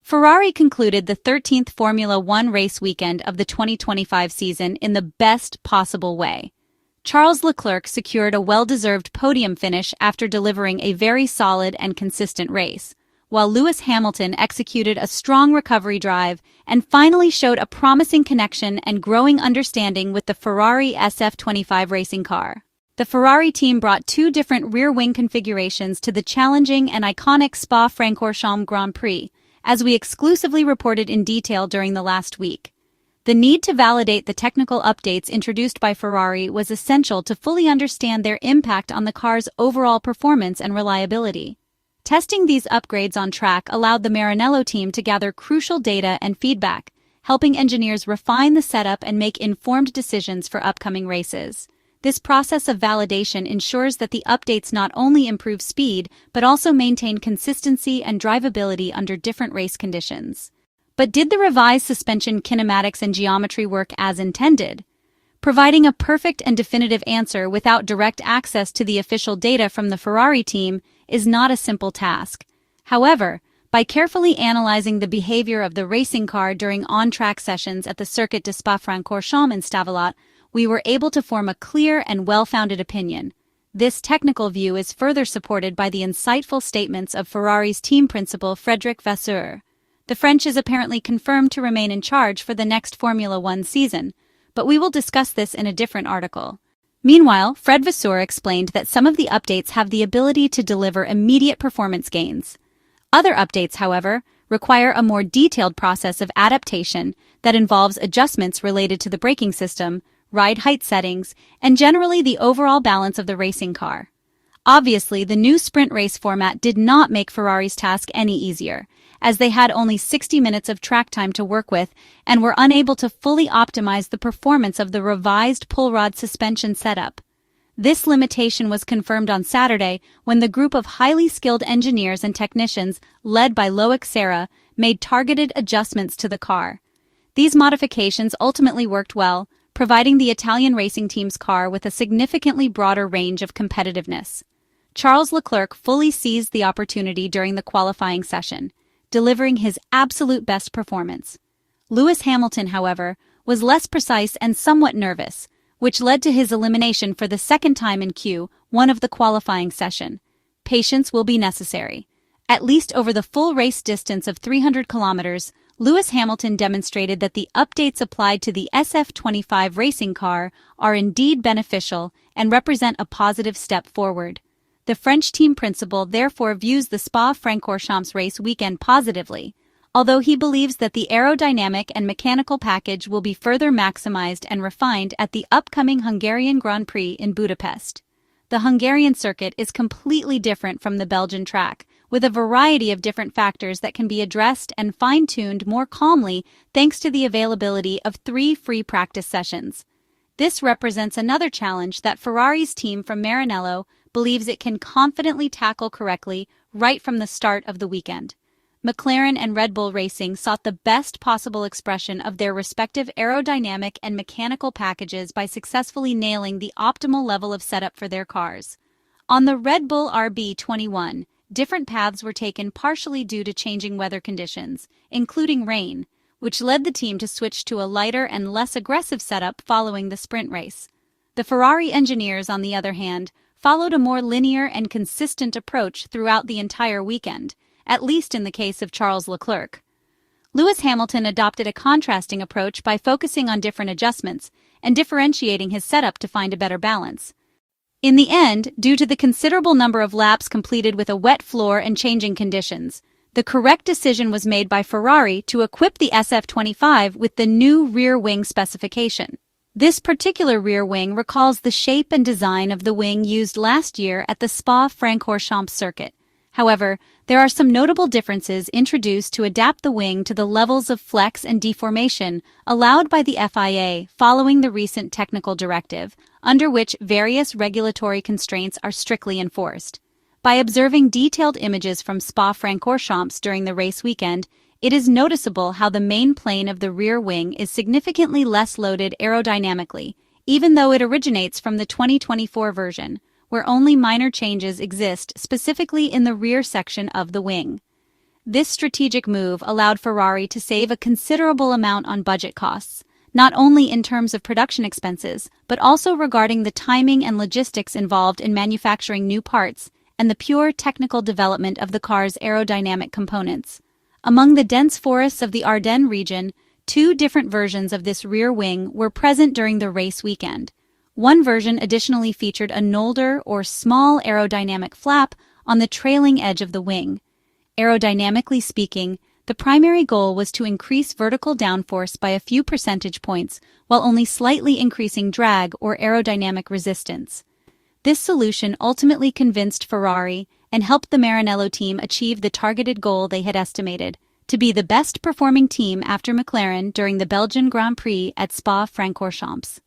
Ferrari concluded the 13th Formula One race weekend of the 2025 season in the best possible way. Charles Leclerc secured a well-deserved podium finish after delivering a very solid and consistent race, while Lewis Hamilton executed a strong recovery drive and finally showed a promising connection and growing understanding with the Ferrari SF-25 racing car. The Ferrari team brought two different rear-wing configurations to the challenging and iconic Spa-Francorchamps Grand Prix, as we exclusively reported in detail during the last week. The need to validate the technical updates introduced by Ferrari was essential to fully understand their impact on the car's overall performance and reliability. Testing these upgrades on track allowed the Maranello team to gather crucial data and feedback, helping engineers refine the setup and make informed decisions for upcoming races. This process of validation ensures that the updates not only improve speed, but also maintain consistency and drivability under different race conditions. But did the revised suspension kinematics and geometry work as intended? Providing a perfect and definitive answer without direct access to the official data from the Ferrari team is not a simple task. However, by carefully analyzing the behavior of the racing car during on-track sessions at the Circuit de Spa-Francorchamps in Stavelot, we were able to form a clear and well-founded opinion. This technical view is further supported by the insightful statements of Ferrari's team principal Frédéric Vasseur. The French is apparently confirmed to remain in charge for the next Formula One season, but we will discuss this in a different article. Meanwhile, Fred Vasseur explained that some of the updates have the ability to deliver immediate performance gains. Other updates, however, require a more detailed process of adaptation that involves adjustments related to the braking system, ride height settings, and generally the overall balance of the racing car. Obviously, the new sprint race format did not make Ferrari's task any easier, as they had only 60 minutes of track time to work with and were unable to fully optimize the performance of the revised pull rod suspension setup. This limitation was confirmed on Saturday when the group of highly skilled engineers and technicians, led by Loic Serra, made targeted adjustments to the car. These modifications ultimately worked well, providing the Italian racing team's car with a significantly broader range of competitiveness. Charles Leclerc fully seized the opportunity during the qualifying session, delivering his absolute best performance. Lewis Hamilton, however, was less precise and somewhat nervous, which led to his elimination for the second time in Q1 of the qualifying session. Patience will be necessary. At least over the full race distance of 300 kilometers, Lewis Hamilton demonstrated that the updates applied to the SF-25 racing car are indeed beneficial and represent a positive step forward. The French team principal therefore views the Spa-Francorchamps race weekend positively, although he believes that the aerodynamic and mechanical package will be further maximized and refined at the upcoming Hungarian Grand Prix in Budapest. The Hungarian circuit is completely different from the Belgian track, with a variety of different factors that can be addressed and fine-tuned more calmly thanks to the availability of 3 free practice sessions. This represents another challenge that Ferrari's team from Maranello believes it can confidently tackle correctly right from the start of the weekend. McLaren and Red Bull Racing sought the best possible expression of their respective aerodynamic and mechanical packages by successfully nailing the optimal level of setup for their cars. On the Red Bull RB21, different paths were taken partially due to changing weather conditions, including rain, which led the team to switch to a lighter and less aggressive setup following the sprint race. The Ferrari engineers, on the other hand, followed a more linear and consistent approach throughout the entire weekend, at least in the case of Charles Leclerc. Lewis Hamilton adopted a contrasting approach by focusing on different adjustments and differentiating his setup to find a better balance. In the end, due to the considerable number of laps completed with a wet floor and changing conditions, the correct decision was made by Ferrari to equip the SF-25 with the new rear wing specification. This particular rear wing recalls the shape and design of the wing used last year at the Spa-Francorchamps circuit. However, there are some notable differences introduced to adapt the wing to the levels of flex and deformation allowed by the FIA following the recent technical directive, under which various regulatory constraints are strictly enforced. By observing detailed images from Spa-Francorchamps during the race weekend, it is noticeable how the main plane of the rear wing is significantly less loaded aerodynamically, even though it originates from the 2024 version, where only minor changes exist specifically in the rear section of the wing. This strategic move allowed Ferrari to save a considerable amount on budget costs, not only in terms of production expenses, but also regarding the timing and logistics involved in manufacturing new parts and the pure technical development of the car's aerodynamic components. Among the dense forests of the Ardennes region, two different versions of this rear wing were present during the race weekend. One version additionally featured a nolder or small aerodynamic flap on the trailing edge of the wing. Aerodynamically speaking, the primary goal was to increase vertical downforce by a few percentage points while only slightly increasing drag or aerodynamic resistance. This solution ultimately convinced Ferrari and helped the Maranello team achieve the targeted goal they had estimated, to be the best performing team after McLaren during the Belgian Grand Prix at Spa-Francorchamps.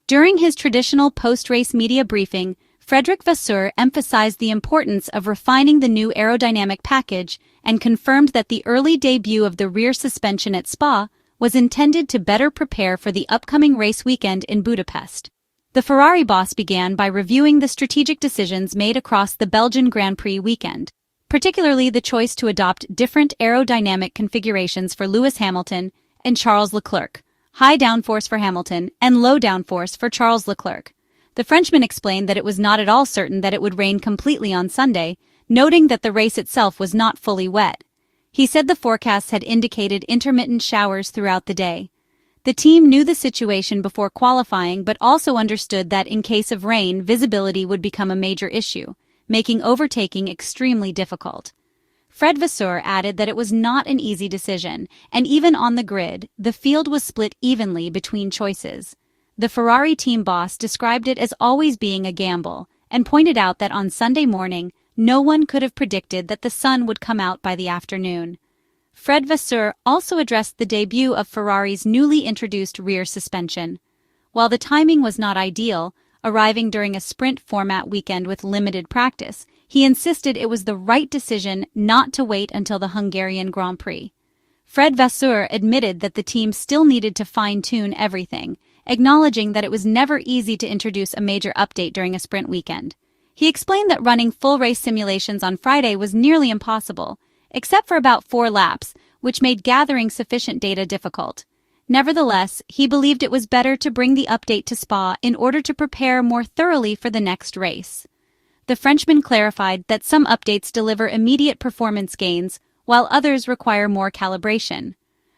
During his traditional post-race media briefing, Vasseur emphasized the importance of refining the new aerodynamic package and confirmed that the early debut of the rear suspension at Spa was intended to better prepare for the upcoming race weekend in Budapest. The Ferrari boss began by reviewing the strategic decisions made across the Belgian Grand Prix weekend, particularly the choice to adopt different aerodynamic configurations for Lewis Hamilton and Charles Leclerc, high downforce for Hamilton and low downforce for Charles Leclerc. The Frenchman explained that it was not at all certain that it would rain completely on Sunday, noting that the race itself was not fully wet. He said the forecasts had indicated intermittent showers throughout the day. The team knew the situation before qualifying but also understood that in case of rain, visibility would become a major issue, making overtaking extremely difficult. Vasseur added that it was not an easy decision, and even on the grid, the field was split evenly between choices. The Ferrari team boss described it as always being a gamble, and pointed out that on Sunday morning, no one could have predicted that the sun would come out by the afternoon. Vasseur also addressed the debut of Ferrari's newly introduced rear suspension. While the timing was not ideal, arriving during a sprint format weekend with limited practice, he insisted it was the right decision not to wait until the Hungarian Grand Prix. Vasseur admitted that the team still needed to fine-tune everything, acknowledging that it was never easy to introduce a major update during a sprint weekend. He explained that running full race simulations on Friday was nearly impossible, except for about 4 laps, which made gathering sufficient data difficult. Nevertheless, he believed it was better to bring the update to Spa in order to prepare more thoroughly for the next race. The Frenchman clarified that some updates deliver immediate performance gains, while others require more calibration.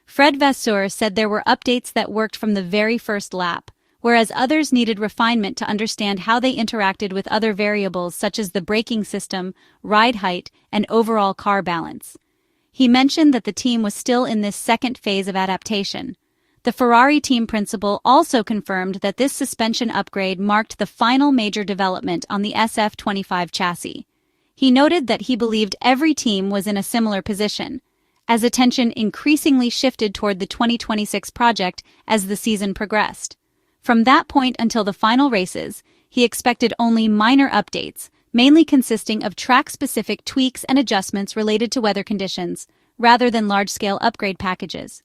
Vasseur said there were updates that worked from the very first lap, whereas others needed refinement to understand how they interacted with other variables such as the braking system, ride height, and overall car balance. He mentioned that the team was still in this second phase of adaptation. The Ferrari team principal also confirmed that this suspension upgrade marked the final major development on the SF-25 chassis. He noted that he believed every team was in a similar position, as attention increasingly shifted toward the 2026 project as the season progressed. From that point until the final races, he expected only minor updates, mainly consisting of track-specific tweaks and adjustments related to weather conditions, rather than large-scale upgrade packages.